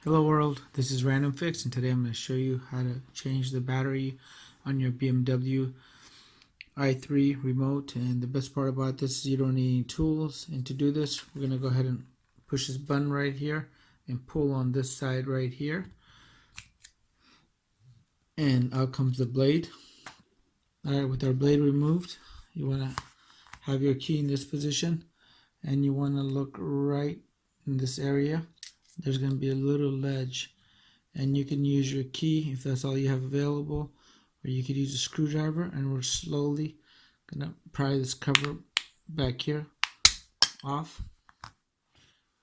Hello world, this is RandomFIX, and today I'm going to show you how to change the battery on your BMW i3 remote. And the best part about this is you don't need any tools, and to do this we're going to go ahead and push this button right here and pull on this side right here, and out comes the blade. Alright, with our blade removed, you want to have your key in this position, and you want to look right in this area. There's going to be a little ledge, and you can use your key if that's all you have available, or you could use a screwdriver. And we're slowly going to pry this cover back here off,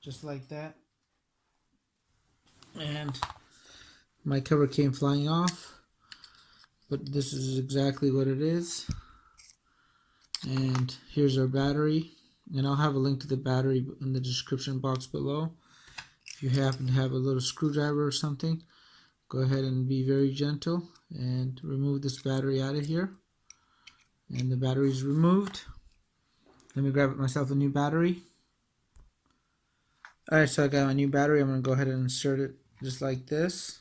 just like that. And my cover came flying off, but this is exactly what it is. And here's our battery, and I'll have a link to the battery in the description box below. If you happen to have a little screwdriver or something, go ahead and be very gentle and remove this battery out of here. And the battery is removed. Let me grab myself a new battery. Alright, so I got my new battery. I'm going to go ahead and insert it just like this.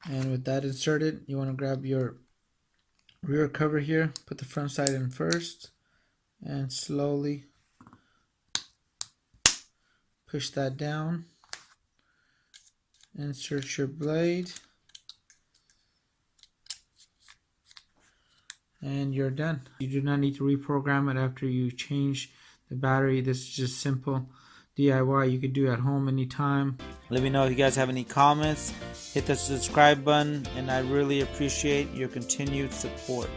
And with that inserted, you want to grab your rear cover here, put the front side in first, and slowly push that down. Insert your blade, and you're done. You do not need to reprogram it after you change the battery. This is just simple DIY you could do at home anytime. Let me know if you guys have any comments. Hit the subscribe button, and I really appreciate your continued support.